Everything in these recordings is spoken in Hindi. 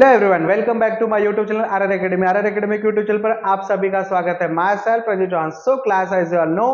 Hello everyone, welcome back to my YouTube channel RR academy. RR academy के यूट्यूब चैनल पर आप सभी का स्वागत है। Myself Pradeep Chauhan. So class, as you all know,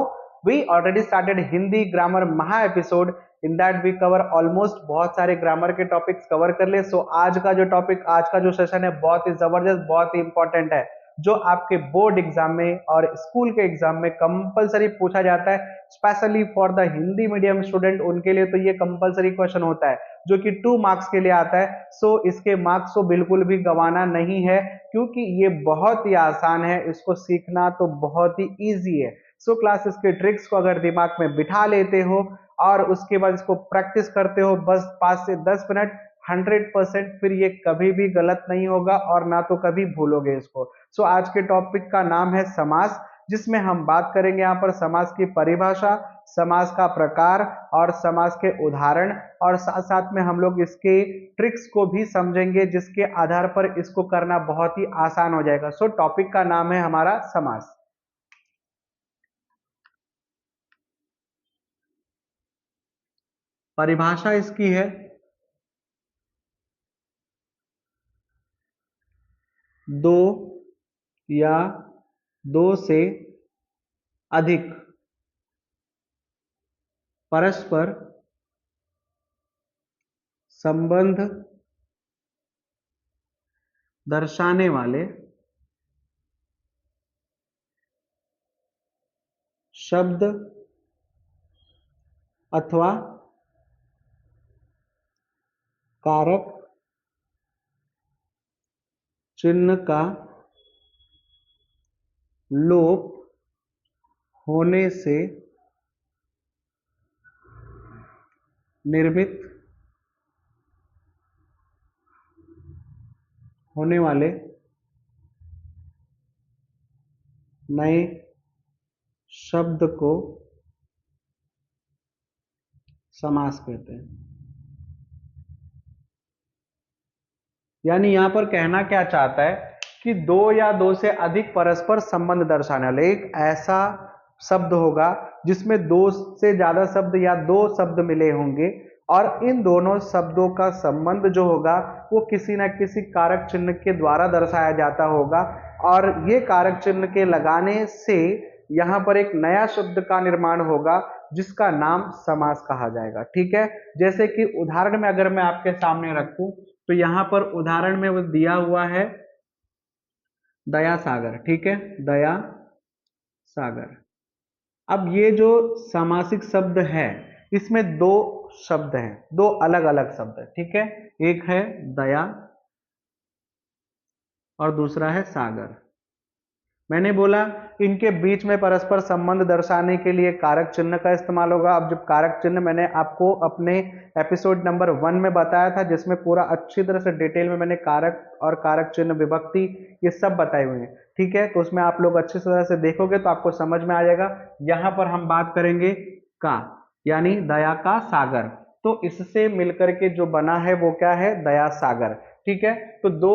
we already started Hindi grammar महा episode. In that we cover almost बहुत सारे ग्रामर के टॉपिक्स कवर कर ले। सो आज का जो टॉपिक, आज का जो सेशन है, बहुत ही जबरदस्त, बहुत ही इंपॉर्टेंट है, जो आपके बोर्ड एग्जाम में और स्कूल के एग्जाम में कंपलसरी पूछा जाता है। Specially for the Hindi medium student, उनके लिए तो ये कंपलसरी क्वेश्चन होता है, जो कि 2 मार्क्स के लिए आता है। सो इसके मार्क्स को बिल्कुल भी गंवाना नहीं है, क्योंकि ये बहुत ही आसान है, इसको सीखना तो बहुत ही इजी है। सो क्लास, इसके ट्रिक्स को अगर दिमाग में बिठा लेते हो और उसके बाद इसको प्रैक्टिस करते हो बस 5 से 10 मिनट, 100%, फिर ये कभी भी गलत नहीं होगा और ना तो कभी भूलोगे इसको। सो आज के टॉपिक का नाम है समास, जिसमें हम बात करेंगे यहाँ पर समास की परिभाषा, समास का प्रकार और समास के उदाहरण, और साथ साथ में हम लोग इसके ट्रिक्स को भी समझेंगे, जिसके आधार पर इसको करना बहुत ही आसान हो जाएगा। सो टॉपिक का नाम है हमारा समास। परिभाषा इसकी है, दो या दो से अधिक परस्पर संबंध दर्शाने वाले शब्द अथवा कारक चिन्ह का लोप होने से निर्मित होने वाले नए शब्द को समास कहते हैं। यानी यहां पर कहना क्या चाहता है कि दो या दो से अधिक परस्पर संबंध दर्शाने वाले एक ऐसा शब्द होगा जिसमें दो से ज्यादा शब्द या दो शब्द मिले होंगे, और इन दोनों शब्दों का संबंध जो होगा वो किसी न किसी कारक चिन्ह के द्वारा दर्शाया जाता होगा, और ये कारक चिन्ह के लगाने से यहाँ पर एक नया शब्द का निर्माण होगा, जिसका नाम समास कहा जाएगा। ठीक है, जैसे कि उदाहरण में अगर मैं आपके सामने रखूं, तो यहां पर उदाहरण में वो दिया हुआ है दया सागर। ठीक है, दया सागर। अब ये जो सामासिक शब्द है, इसमें दो शब्द हैं, दो अलग अलग शब्द है। ठीक है, एक है दया और दूसरा है सागर। मैंने बोला इनके बीच में परस्पर संबंध दर्शाने के लिए कारक चिन्ह का इस्तेमाल होगा। अब जब कारक चिन्ह मैंने आपको अपने एपिसोड नंबर 1 में बताया था, जिसमें पूरा अच्छी तरह से डिटेल में मैंने कारक और कारक चिन्ह, विभक्ति, ये सब बताए हुए हैं। ठीक है, तो उसमें आप लोग अच्छी तरह से देखोगे तो आपको समझ में आ जाएगा। यहाँ पर हम बात करेंगे का, यानी दया का सागर, तो इससे मिलकर के जो बना है वो क्या है, दया सागर। ठीक है, तो दो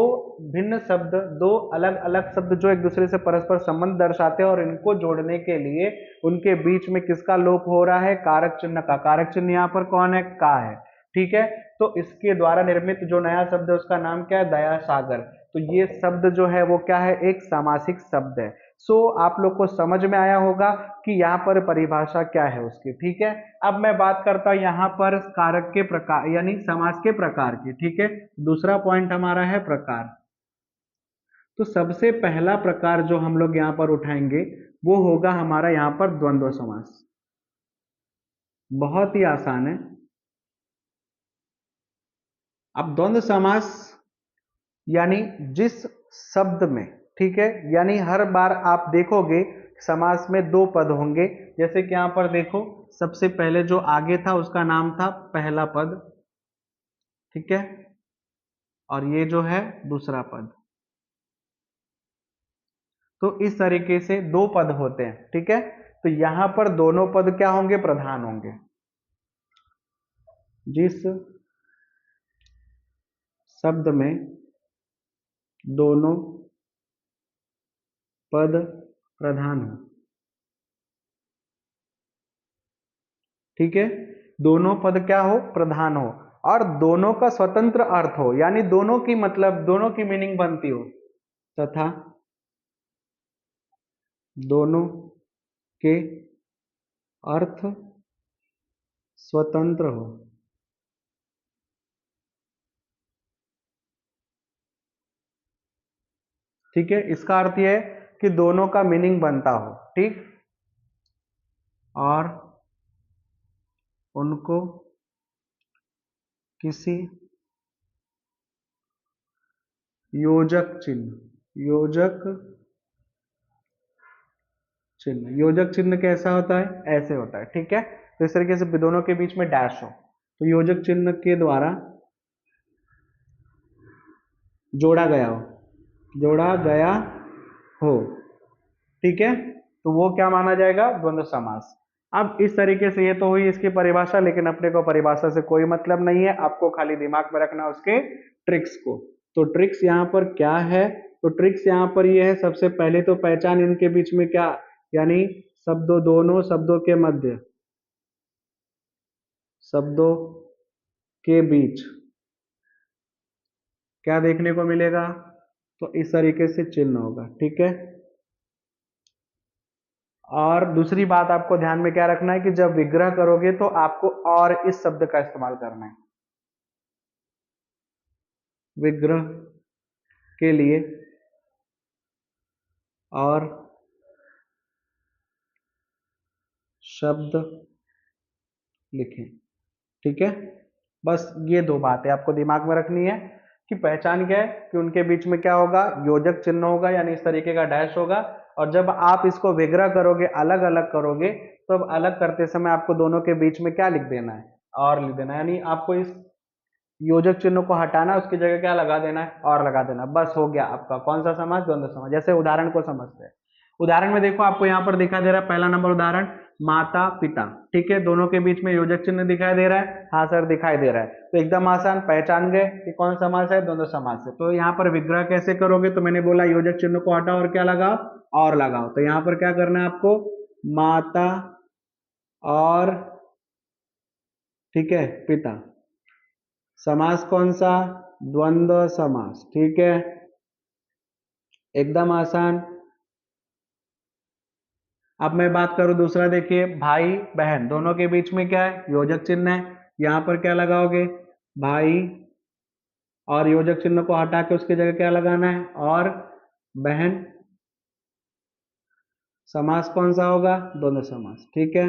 भिन्न शब्द, दो अलग अलग शब्द जो एक दूसरे से परस्पर संबंध दर्शाते हैं, और इनको जोड़ने के लिए उनके बीच में किसका लोप हो रहा है, कारक चिन्ह का। कारक चिन्ह यहाँ पर कौन है, का है। ठीक है, तो इसके द्वारा निर्मित जो नया शब्द है उसका नाम क्या है, दया सागर। तो ये शब्द जो है वो क्या है, एक सामासिक शब्द है। सो आप लोग को समझ में आया होगा कि यहाँ पर परिभाषा क्या है उसकी। ठीक है, अब मैं बात करता हूं यहाँ पर कारक के प्रकार, यानी समास के प्रकार की। ठीक है, दूसरा पॉइंट हमारा है प्रकार। तो सबसे पहला प्रकार जो हम लोग यहाँ पर उठाएंगे वो होगा हमारा यहाँ पर द्वंद्व समास। बहुत ही आसान है। अब द्वंद्व समास यानी जिस शब्द में, ठीक है, यानी हर बार आप देखोगे समास में दो पद होंगे। जैसे कि यहां पर देखो, सबसे पहले जो आगे था उसका नाम था पहला पद। ठीक है, और ये जो है दूसरा पद। तो इस तरीके से दो पद होते हैं। ठीक है, तो यहां पर दोनों पद क्या होंगे, प्रधान होंगे। जिस शब्द में दोनों पद प्रधान हो। ठीक है, दोनों पद क्या हो, प्रधान हो। और दोनों का स्वतंत्र अर्थ हो, यानी दोनों की मतलब दोनों की मीनिंग बनती हो, तथा दोनों के अर्थ स्वतंत्र हो। ठीक है, इसका अर्थ यह है कि दोनों का मीनिंग बनता हो, ठीक, और उनको किसी योजक चिन्ह कैसा होता है, ऐसे होता है। ठीक है, तो इस तरीके से दोनों के बीच में डैश हो तो योजक चिन्ह के द्वारा जोड़ा गया हो। ठीक है, तो वो क्या माना जाएगा, द्वंद्व समास। अब इस तरीके से ये तो हुई इसकी परिभाषा, लेकिन अपने को परिभाषा से कोई मतलब नहीं है, आपको खाली दिमाग में रखना उसके ट्रिक्स को। तो ट्रिक्स यहाँ पर क्या है, तो ट्रिक्स यहाँ पर ये है, सबसे पहले तो पहचान इनके बीच में क्या, यानी दोनों शब्दों के बीच क्या देखने को मिलेगा, तो इस तरीके से चिन्ह होगा। ठीक है, और दूसरी बात आपको ध्यान में क्या रखना है कि जब विग्रह करोगे तो आपको और इस शब्द का इस्तेमाल करना है। विग्रह के लिए और शब्द लिखें। ठीक है, बस ये दो बातें आपको दिमाग में रखनी है कि पहचान क्या है कि उनके बीच में क्या होगा, योजक चिन्ह होगा, यानी इस तरीके का डैश होगा, और जब आप इसको विग्रह करोगे, अलग अलग करोगे, तो अब अलग करते समय आपको दोनों के बीच में क्या लिख देना है, और लिख देना है, यानी आपको इस योजक चिन्ह को हटाना, उसकी जगह क्या लगा देना है, और लगा देना, बस हो गया आपका कौन सा समास, द्वंद्व समास। जैसे उदाहरण को समझते हैं, उदाहरण में देखो आपको यहाँ पर दिखाई दे रहा है, पहला नंबर उदाहरण, माता पिता। ठीक है, दोनों के बीच में योजक चिन्ह दिखाई दे रहा है, हाँ सर दिखाई दे रहा है, तो एकदम आसान, पहचान गए कि कौन समास है, द्वंद्व समास है। तो यहाँ पर विग्रह कैसे करोगे, तो मैंने बोला योजक चिन्ह को हटाओ और क्या लगाओ, और लगाओ। तो यहाँ पर क्या करना है आपको, माता और, ठीक है, पिता, समास कौन सा, द्वंद्व समास। ठीक है, एकदम आसान। अब मैं बात करूं दूसरा, देखिए भाई बहन, दोनों के बीच में क्या है, योजक चिन्ह है, यहां पर क्या लगाओगे, भाई, और योजक चिन्ह को हटा के उसकी जगह क्या लगाना है, और बहन, समास कौन सा होगा, दोनों समास। ठीक है,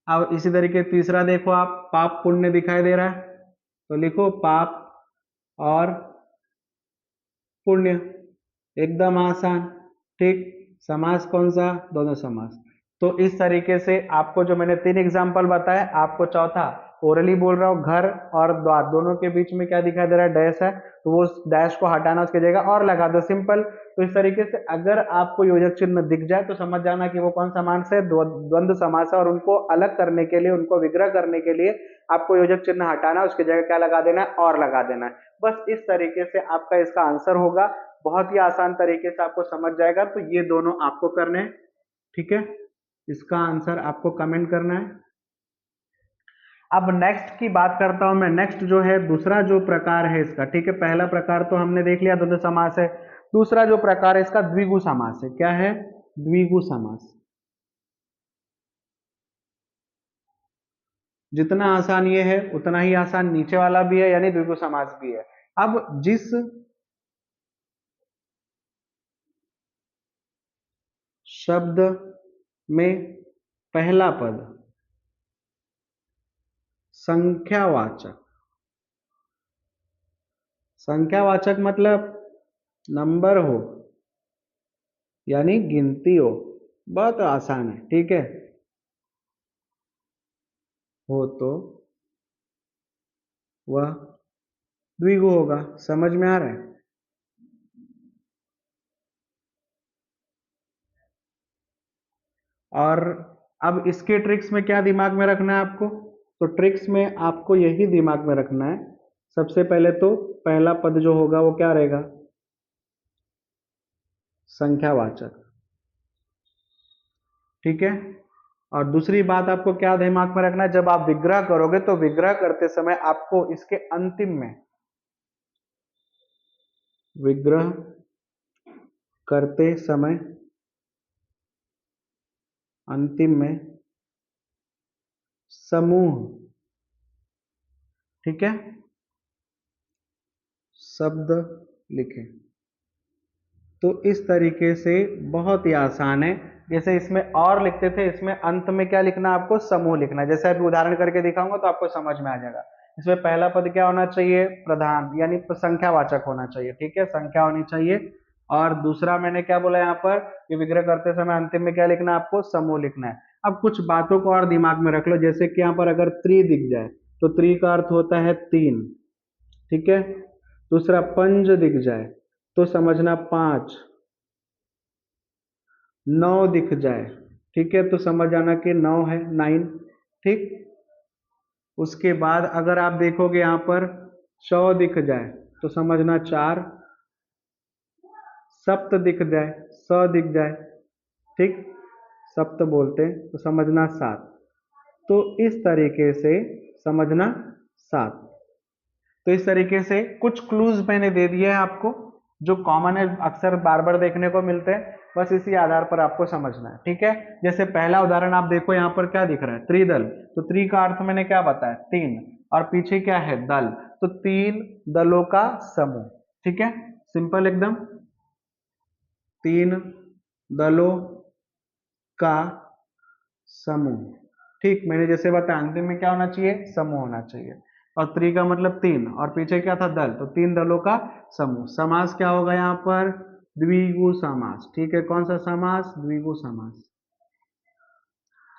अब इसी तरीके तीसरा देखो आप, पाप पुण्य दिखाई दे रहा है, तो लिखो पाप और पुण्य, एकदम आसान। ठीक, समास कौन सा, दोनों समास। तो इस तरीके से आपको जो मैंने तीन एग्जांपल बताए, आपको चौथा ओरली बोल रहा हूँ, घर और द्वार दोनों के बीच में क्या दिखाई दे रहा है, डैश है, तो वो डैश को हटाना, उसकी जगह और लगा दो, सिंपल। तो इस तरीके से अगर आपको योजक चिन्ह दिख जाए तो समझ जाना कि वो कौन समास है, द्वंद्व समास है, और उनको अलग करने के लिए, उनको विग्रह करने के लिए आपको योजक चिन्ह हटाना, उसकी जगह क्या लगा देना है, और लगा देना है। बस इस तरीके से आपका इसका आंसर होगा, बहुत ही आसान तरीके से आपको समझ जाएगा। तो ये दोनों आपको करने हैं। ठीक है, इसका आंसर आपको कमेंट करना है। अब नेक्स्ट की बात करता हूं मैं, नेक्स्ट जो है दूसरा जो प्रकार है इसका, ठीक है, पहला प्रकार तो हमने देख लिया, द्वंद्व समास है। दूसरा जो प्रकार है इसका द्विगु समास है। क्या है, द्विगु समास। जितना आसान ये है उतना ही आसान नीचे वाला भी है, यानी द्विगु समास भी है। अब जिस शब्द में पहला पद संख्यावाचक, संख्यावाचक मतलब नंबर हो, यानी गिनती हो, बहुत आसान है। ठीक है, हो तो वह द्विगु होगा, समझ में आ रहा है। और अब इसके ट्रिक्स में क्या दिमाग में रखना है आपको, तो ट्रिक्स में आपको यही दिमाग में रखना है, सबसे पहले तो पहला पद जो होगा वो क्या रहेगा, संख्यावाचक। ठीक है, और दूसरी बात आपको क्या दिमाग में रखना है, जब आप विग्रह करोगे तो विग्रह करते समय आपको इसके अंतिम में, विग्रह करते समय अंतिम में समूह, ठीक है, शब्द लिखें। तो इस तरीके से बहुत ही आसान है। जैसे इसमें और लिखते थे, इसमें अंत में क्या लिखना है आपको, समूह लिखना है। जैसे अभी उदाहरण करके दिखाऊंगा तो आपको समझ में आ जाएगा। इसमें पहला पद क्या होना चाहिए, प्रधान, यानी संख्यावाचक होना चाहिए, ठीक है, संख्या होनी चाहिए। और दूसरा मैंने क्या बोला यहाँ पर, कि विग्रह करते समय अंतिम में क्या लिखना है आपको, समूह लिखना है। अब कुछ बातों को और दिमाग में रख लो, जैसे कि यहाँ पर अगर त्रि दिख जाए तो त्रि का अर्थ होता है तीन, ठीक है। दूसरा पंज दिख जाए तो समझना पांच, नौ दिख जाए, ठीक है, तो समझ आना कि नौ है, नाइन, ठीक। उसके बाद अगर आप देखोगे यहां पर चौ दिख जाए तो समझना चार, सप्त दिख जाए, स दिख जाए, ठीक, सप्त बोलते हैं तो समझना सात। तो इस तरीके से समझना सात। तो इस तरीके से कुछ क्लूज मैंने दे दिए हैं आपको, जो कॉमन है, अक्सर बार बार देखने को मिलते हैं, बस इसी आधार पर आपको समझना है, ठीक है। जैसे पहला उदाहरण आप देखो, यहाँ पर क्या दिख रहा है, त्रिदल। तो त्रि का अर्थ मैंने क्या बताया, तीन, और पीछे क्या है, दल, तो तीन दलों का समूह, ठीक है, सिंपल एकदम, तीन दलों का समूह, ठीक। मैंने जैसे बताया अंतिम में क्या होना चाहिए, समूह होना चाहिए। और त्रि का मतलब तीन, और पीछे क्या था, दल, तो तीन दलों का समूह। समास क्या होगा यहाँ पर, द्विगु समास, ठीक है। कौन सा समास, द्विगु समास।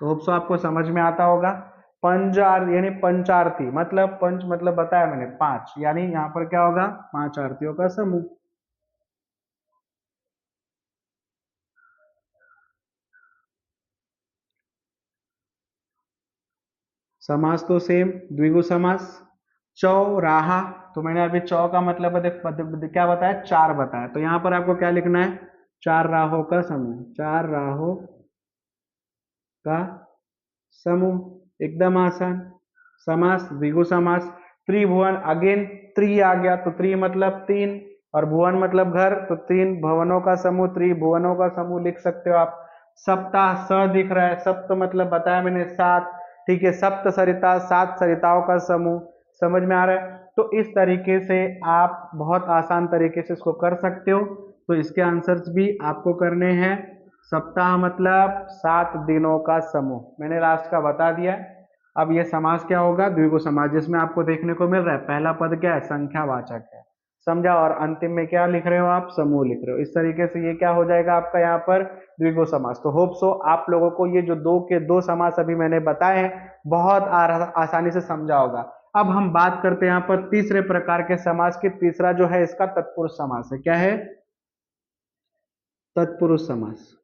तो होप सो आपको समझ में आता होगा। पंचार यानी पंचार्थी, मतलब पंच मतलब बताया मैंने पांच, यानी यहाँ पर क्या होगा, पांच आरतियों का समूह। समास तो सेम, द्विगु समास। चौराहा, तो मैंने अभी चौ का मतलब क्या बताया, चार बताया, तो यहां पर आपको क्या लिखना है, चार राहों का समूह, चार राहों का समूह, एकदम आसान। समास, द्विगु समास। त्रिभुवन, अगेन त्रि आ गया, तो त्रि मतलब तीन, और भुवन मतलब घर, तो तीन भवनों का समूह, त्रिभुवनों का समूह लिख सकते हो आप। सप्ताह, स दिख रहा है, सप्त मतलब बताया मैंने सात, ठीक है, सप्त सरिता, सात सरिताओं का समूह, समझ में आ रहा है। तो इस तरीके से आप बहुत आसान तरीके से इसको कर सकते हो। तो इसके आंसर्स भी आपको करने हैं। सप्ताह मतलब 7 दिनों का समूह, मैंने लास्ट का बता दिया है। अब ये समास क्या होगा, द्विगु समास, जिसमें आपको देखने को मिल रहा है पहला पद क्या है, संख्यावाचक है, समझा, और अंतिम में क्या लिख रहे हो आप, समूह लिख रहे हो। इस तरीके से ये क्या हो जाएगा आपका यहाँ पर, द्विगु समास। तो होप सो आप लोगों को ये जो दो के दो समास अभी मैंने बताए हैं बहुत आसानी से समझा होगा। अब हम बात करते हैं यहाँ पर तीसरे प्रकार के समास की। तीसरा जो है इसका तत्पुरुष समास है। क्या है, तत्पुरुष समास।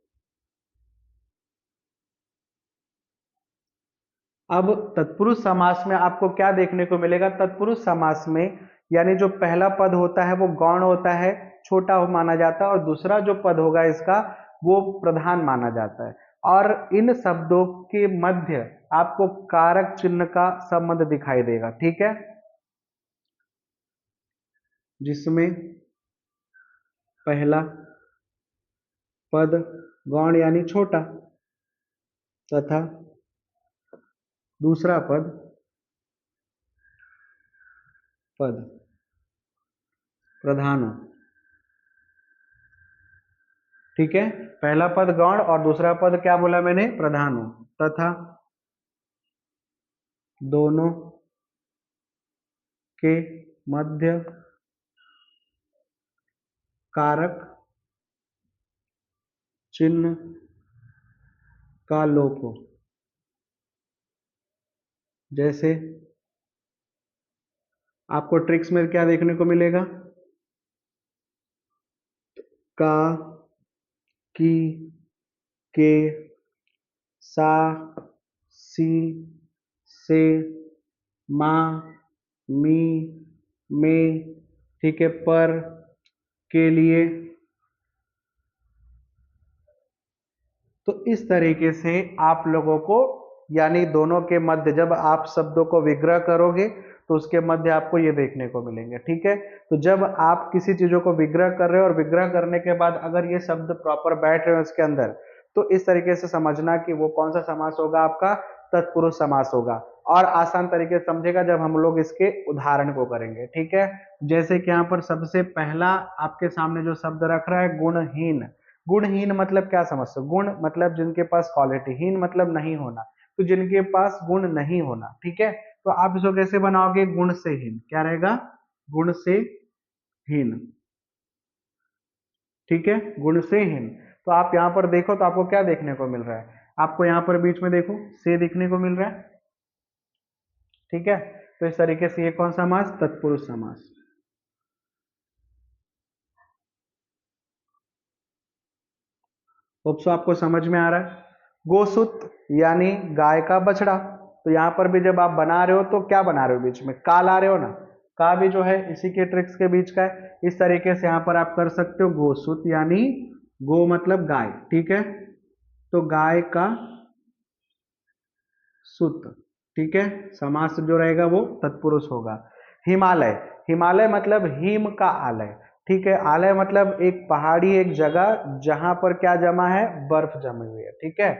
अब तत्पुरुष समास में आपको क्या देखने को मिलेगा, तत्पुरुष समास में यानी जो पहला पद होता है वो गौण होता है, छोटा माना जाता है, और दूसरा जो पद होगा इसका वो प्रधान माना जाता है। और इन शब्दों के मध्य आपको कारक चिन्ह का संबंध दिखाई देगा, ठीक है, जिसमें पहला पद गौण यानी छोटा तथा दूसरा पद पद प्रधान हो, ठीक है। पहला पद गौण और दूसरा पद क्या बोला मैंने, प्रधान हो, तथा दोनों के मध्य कारक चिन्ह का लोप हो। जैसे आपको ट्रिक्स में क्या देखने को मिलेगा, का, की, के, सा, सी, से, मा, मी, में, ठीक है, पर, के लिए, तो इस तरीके से आप लोगों को, यानी दोनों के मध्य जब आप शब्दों को विग्रह करोगे तो उसके मध्य आपको ये देखने को मिलेंगे। ठीक है, तो जब आप किसी चीजों को विग्रह कर रहे हो और विग्रह करने के बाद अगर ये शब्द प्रॉपर बैठ रहे हो इसके अंदर, तो इस तरीके से समझना कि वो कौन सा समास होगा, आपका तत्पुरुष समास होगा। और आसान तरीके से समझेगा जब हम लोग इसके उदाहरण को करेंगे। ठीक है, जैसे कि यहाँ पर सबसे पहला आपके सामने जो शब्द रख रहा है गुणहीन। गुणहीन मतलब क्या समझते हो? गुण मतलब जिनके पास क्वालिटी, हीन मतलब नहीं होना, तो जिनके पास गुण नहीं होना। ठीक है, तो आप इसको कैसे बनाओगे? गुण से हीन। क्या रहेगा? गुण से हीन। ठीक है, गुण से हीन। तो आप यहाँ पर देखो तो आपको क्या देखने को मिल रहा है? आपको यहाँ पर बीच में देखो से देखने को मिल रहा है। ठीक है, तो इस तरीके से ये कौन सा समास? तत्पुरुष समास। होप सो आपको समझ में आ रहा है। गोसुत यानी गाय का बछड़ा। तो यहां पर भी जब आप बना रहे हो तो क्या बना रहे हो? बीच में का ला रहे हो ना, का भी जो है इसी के ट्रिक्स के बीच का है। इस तरीके से यहां पर आप कर सकते हो गोसुत यानी गो मतलब गाय। ठीक है, तो गाय का सुत। ठीक है, समास जो रहेगा वो तत्पुरुष होगा। हिमालय। हिमालय मतलब हिम का आलय। ठीक है, आलय मतलब एक पहाड़ी, एक जगह जहां पर क्या जमा है? बर्फ जमी हुई है। ठीक है,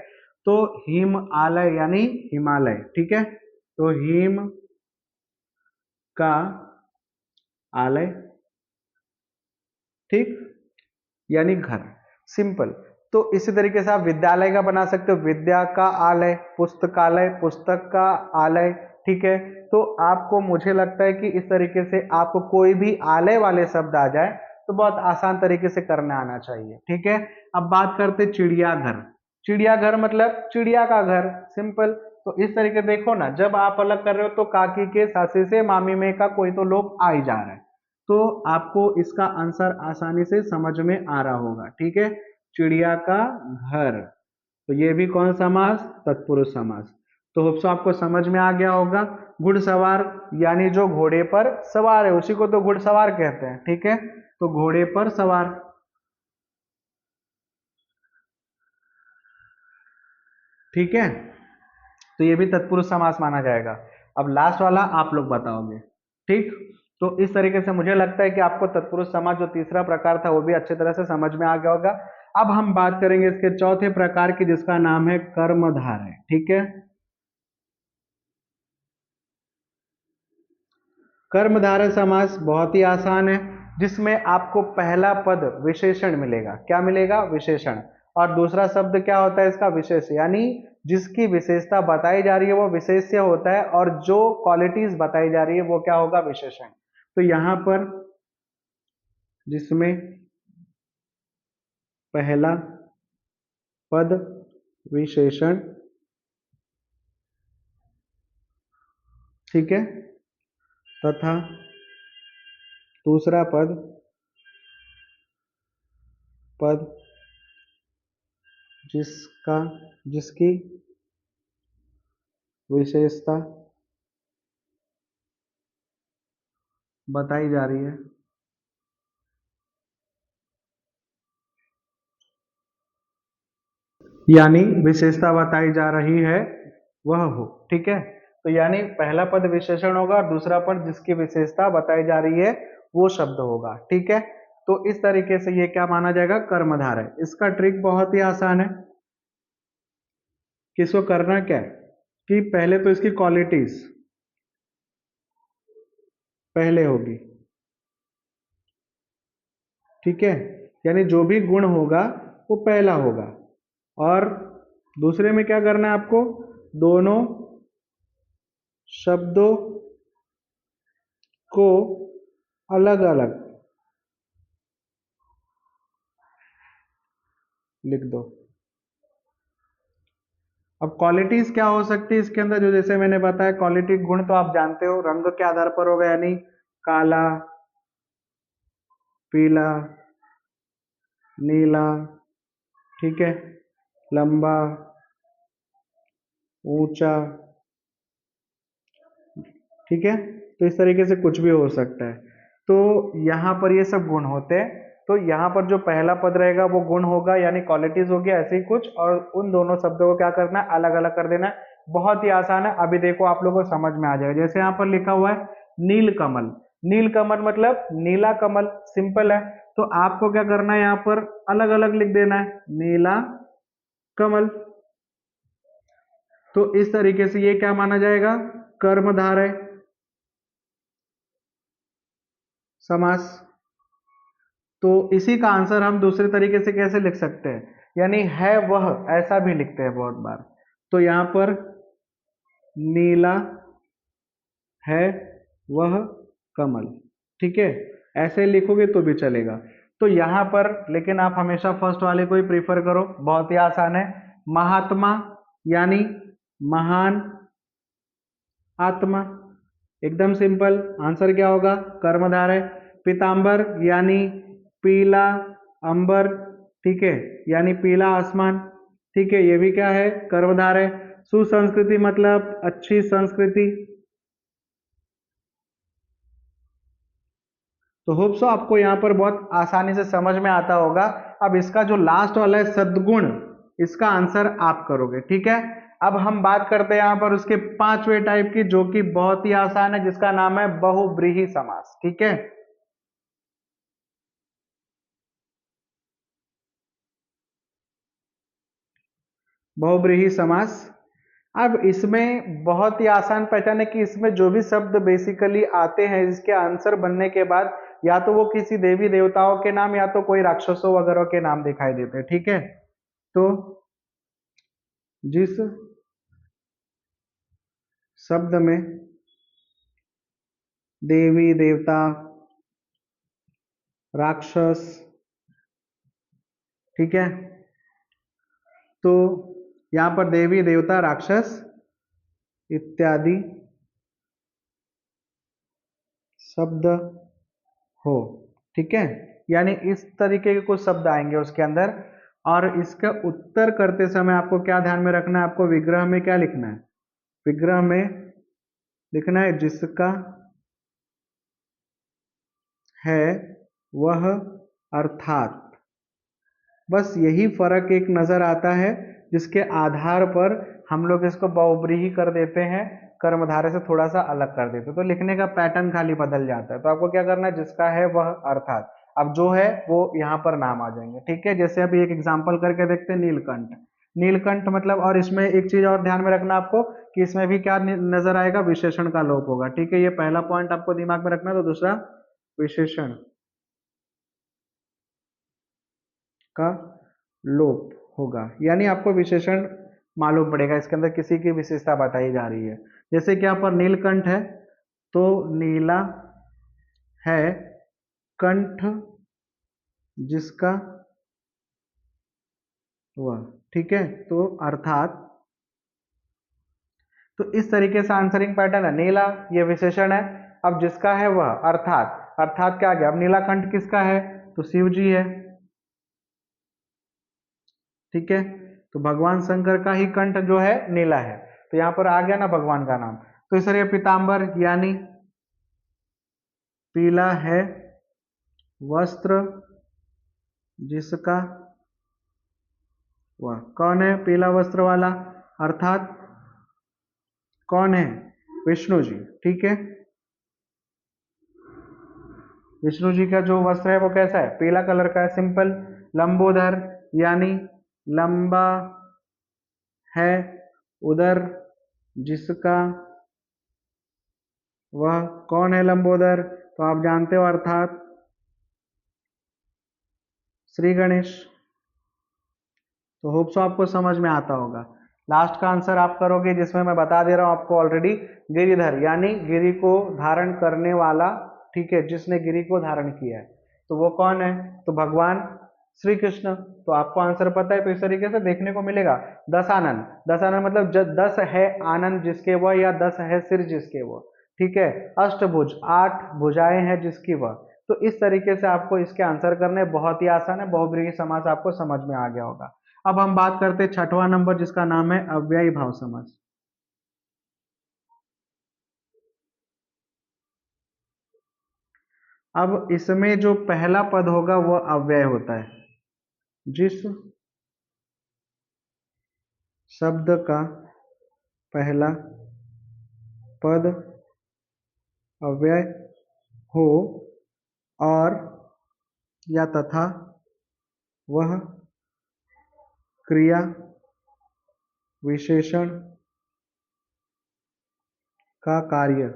तो हिम आलय यानी हिमालय। ठीक है, तो हिम का आलय, ठीक, यानी घर। सिंपल। तो इसी तरीके से आप विद्यालय का बना सकते हो, विद्या का आलय, पुस्तकालय, पुस्तक का आलय। ठीक है, तो आपको, मुझे लगता है कि इस तरीके से आपको कोई भी आलय वाले शब्द आ जाए तो बहुत आसान तरीके से करने आना चाहिए। ठीक है, अब बात करते चिड़ियाघर। चिड़ियाघर मतलब चिड़िया का घर। सिंपल। तो इस तरीके देखो ना, जब आप अलग कर रहे हो तो काकी के सासे से मामी में का कोई तो लोग आ ही जा रहा है, तो आपको इसका आंसर आसानी से समझ में आ रहा होगा। ठीक है, चिड़िया का घर। तो ये भी कौन समास? तत्पुरुष समास। तो होप्स आपको समझ में आ गया होगा। घुड़सवार यानी जो घोड़े पर सवार है उसी को तो घुड़सवार कहते हैं। ठीक है, तो घोड़े पर सवार। ठीक है, तो ये भी तत्पुरुष समास माना जाएगा। अब लास्ट वाला आप लोग बताओगे। ठीक, तो इस तरीके से मुझे लगता है कि आपको तत्पुरुष समास जो तीसरा प्रकार था वो भी अच्छी तरह से समझ में आ गया होगा। अब हम बात करेंगे इसके चौथे प्रकार की, जिसका नाम है कर्मधारय। ठीक है, कर्मधारय समास बहुत ही आसान है, जिसमें आपको पहला पद विशेषण मिलेगा। क्या मिलेगा? विशेषण। और दूसरा शब्द क्या होता है इसका? विशेष, यानी जिसकी विशेषता बताई जा रही है वो विशेष्य होता है, और जो क्वालिटीज बताई जा रही है वो क्या होगा? विशेषण। तो यहां पर जिसमें पहला पद विशेषण, ठीक है, तथा दूसरा पद पद जिसका जिसकी विशेषता बताई जा रही है, यानी विशेषता बताई जा रही है वह हो। ठीक है, तो यानी पहला पद विशेषण होगा और दूसरा पद जिसकी विशेषता बताई जा रही है वो शब्द होगा। ठीक है, तो इस तरीके से ये क्या माना जाएगा? कर्मधारय। इसका ट्रिक बहुत ही आसान है। किसको करना क्या है कि पहले तो इसकी क्वालिटीज पहले होगी। ठीक है, यानी जो भी गुण होगा वो पहला होगा। और दूसरे में क्या करना है आपको? दोनों शब्दों को अलग अलग लिख दो। अब क्वालिटीज क्या हो सकती है इसके अंदर? जो जैसे मैंने बताया, क्वालिटी गुण तो आप जानते हो, रंग के आधार पर होगा, यानी काला, पीला, नीला, ठीक है, लंबा, ऊंचा। ठीक है, तो इस तरीके से कुछ भी हो सकता है। तो यहाँ पर ये सब गुण होते हैं। तो यहाँ पर जो पहला पद रहेगा वो गुण होगा यानी क्वालिटीज होगी ऐसे ही कुछ, और उन दोनों शब्दों को क्या करना है, अलग अलग कर देना है। बहुत ही आसान है, अभी देखो आप लोगों को समझ में आ जाएगा। जैसे यहाँ पर लिखा हुआ है नील कमल, नील कमल मतलब नीला कमल, सिंपल है। तो आपको क्या करना है, यहाँ पर अलग अलग लिख देना है नीला कमल। तो इस तरीके से ये क्या माना जाएगा, कर्मधारय समास। तो इसी का आंसर हम दूसरे तरीके से कैसे लिख सकते हैं, यानी है वह, ऐसा भी लिखते हैं बहुत बार। तो यहां पर नीला है वह कमल, ठीक है, ऐसे लिखोगे तो भी चलेगा। तो यहां पर लेकिन आप हमेशा फर्स्ट वाले को ही प्रीफर करो, बहुत ही आसान है। महात्मा यानी महान आत्मा, एकदम सिंपल। आंसर क्या होगा, कर्मधारय। पीतांबर यानी पीला अंबर, ठीक है, यानी पीला आसमान, ठीक है, ये भी क्या है, कर्मधारय। सुसंस्कृति मतलब अच्छी संस्कृति। तो होप सो आपको यहाँ पर बहुत आसानी से समझ में आता होगा। अब इसका जो लास्ट वाला है सद्गुण, इसका आंसर आप करोगे, ठीक है। अब हम बात करते हैं यहाँ पर उसके पांचवें टाइप की, जो कि बहुत ही आसान है, जिसका नाम है बहुब्रीहि समास, ठीक है। बहुब्रीहि समास। अब इसमें बहुत ही आसान पैटर्न है कि इसमें जो भी शब्द बेसिकली आते हैं इसके आंसर बनने के बाद, या तो वो किसी देवी देवताओं के नाम या तो कोई राक्षसों वगैरह के नाम दिखाई देते हैं, ठीक है। तो जिस शब्द में देवी देवता राक्षस, ठीक है, तो यहां पर देवी देवता राक्षस इत्यादि शब्द हो, ठीक है, यानी इस तरीके के कुछ शब्द आएंगे उसके अंदर। और इसका उत्तर करते समय आपको क्या ध्यान में रखना है, आपको विग्रह में क्या लिखना है, विग्रह में लिखना है जिसका है वह अर्थात। बस यही फर्क एक नजर आता है, जिसके आधार पर हम लोग इसको बहुब्रीहि कर देते हैं, कर्मधारय से थोड़ा सा अलग कर देते हैं, तो लिखने का पैटर्न खाली बदल जाता है। तो आपको क्या करना है, जिसका है वह अर्थात, अब जो है वो यहाँ पर नाम आ जाएंगे, ठीक है। जैसे अभी एक एग्जाम्पल करके देखते हैं, नीलकंठ। नीलकंठ मतलब, और इसमें एक चीज और ध्यान में रखना आपको कि इसमें भी क्या नजर आएगा, विशेषण का लोप होगा, ठीक है, ये पहला पॉइंट आपको दिमाग में रखना। तो दूसरा विशेषण का लोप होगा, यानी आपको विशेषण मालूम पड़ेगा, इसके अंदर किसी की विशेषता बताई जा रही है। जैसे कि यहाँ पर नीलकंठ है, तो नीला है कंठ जिसका वह, ठीक है, तो अर्थात। तो इस तरीके से आंसरिंग पैटर्न है। नीला ये विशेषण है, अब जिसका है वह अर्थात, अर्थात क्या आ गया, अब नीलाकंठ किसका है, तो शिव जी है, ठीक है, तो भगवान शंकर का ही कंठ जो है नीला है, तो यहां पर आ गया ना भगवान का नाम। तो इस तरह पीतांबर यानी पीला है वस्त्र जिसका वह, कौन है पीला वस्त्र वाला, अर्थात कौन है, विष्णु जी, ठीक है। विष्णु जी का जो वस्त्र है वो कैसा है, पीला कलर का है, सिंपल। लंबोदर यानी लंबा है उदर जिसका वह, कौन है लंबोदर, तो आप जानते हो, अर्थात श्री गणेश। तो होप सो आपको समझ में आता होगा। लास्ट का आंसर आप करोगे, जिसमें मैं बता दे रहा हूं आपको ऑलरेडी, गिरिधर यानी गिरि को धारण करने वाला, ठीक है, जिसने गिरि को धारण किया है, तो वो कौन है, तो भगवान श्री कृष्ण। तो आपको आंसर पता है, तो इस तरीके से देखने को मिलेगा। दस आनंद, दस आनंद मतलब दस है आनंद जिसके वह, या 10 है सिर जिसके वह, ठीक है। अष्टभुज 8 भुजाएं हैं जिसकी वह। तो इस तरीके से आपको इसके आंसर करने, बहुत ही आसान है, बहुब्रीहि समास आपको समझ में आ गया होगा। अब हम बात करते हैं छठवां नंबर, जिसका नाम है अव्ययी भाव समास। अब इसमें जो पहला पद होगा वह अव्यय होता है। जिस शब्द का पहला पद अव्यय हो और या तथा वह क्रिया विशेषण का कार्य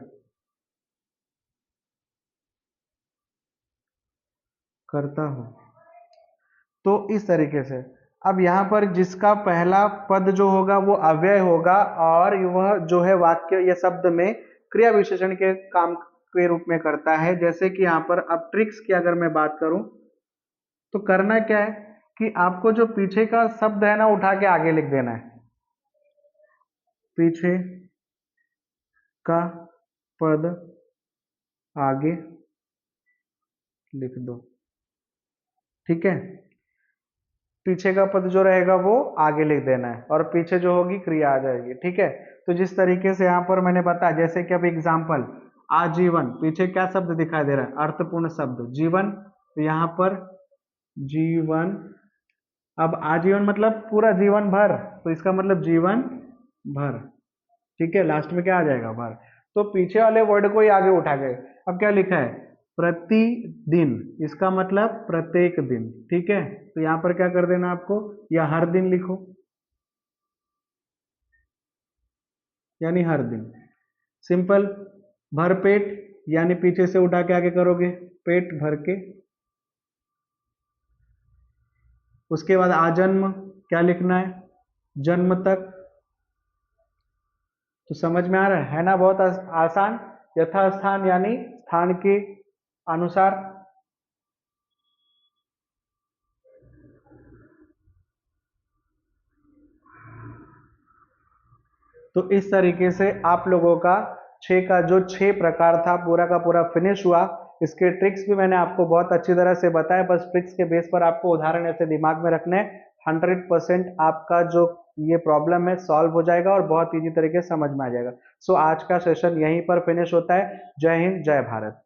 करता हो। तो इस तरीके से अब यहाँ पर जिसका पहला पद जो होगा वो अव्यय होगा और वह जो है वाक्य या शब्द में क्रिया विशेषण के काम के रूप में करता है। जैसे कि यहाँ पर अब ट्रिक्स की अगर मैं बात करूं तो करना क्या है कि आपको जो पीछे का शब्द है ना उठा के आगे लिख देना है। पीछे का पद आगे लिख दो, ठीक है। पीछे का पद जो रहेगा वो आगे लिख देना है और पीछे जो होगी क्रिया आ जाएगी, ठीक है। तो जिस तरीके से यहाँ पर मैंने बताया, जैसे कि अब एग्जाम्पल आजीवन, पीछे क्या शब्द दिखाई दे रहा है, अर्थपूर्ण शब्द जीवन, तो यहाँ पर जीवन। अब आजीवन मतलब पूरा जीवन भर, तो इसका मतलब जीवन भर, ठीक है। लास्ट में क्या आ जाएगा, भर। तो पीछे वाले वर्ड को ही आगे उठा गए। अब क्या लिखा है, प्रतिदिन, इसका मतलब प्रत्येक दिन, ठीक है। तो यहां पर क्या कर देना आपको, या हर दिन लिखो, यानी हर दिन। सिंपल। भरपेट यानी पीछे से उठा के आगे करोगे, पेट भर के। उसके बाद आजन्म, क्या लिखना है, जन्म तक। तो समझ में आ रहा है ना, बहुत आसान। यथास्थान यानी स्थान के अनुसार। तो इस तरीके से आप लोगों का 6 का जो 6 प्रकार था पूरा का पूरा फिनिश हुआ। इसके ट्रिक्स भी मैंने आपको बहुत अच्छी तरह से बताया, बस ट्रिक्स के बेस पर आपको उदाहरण ऐसे दिमाग में रखने। 100% आपका जो ये प्रॉब्लम है सॉल्व हो जाएगा और बहुत इजी तरीके से समझ में आ जाएगा। सो आज का सेशन यहीं पर फिनिश होता है। जय हिंद, जय भारत।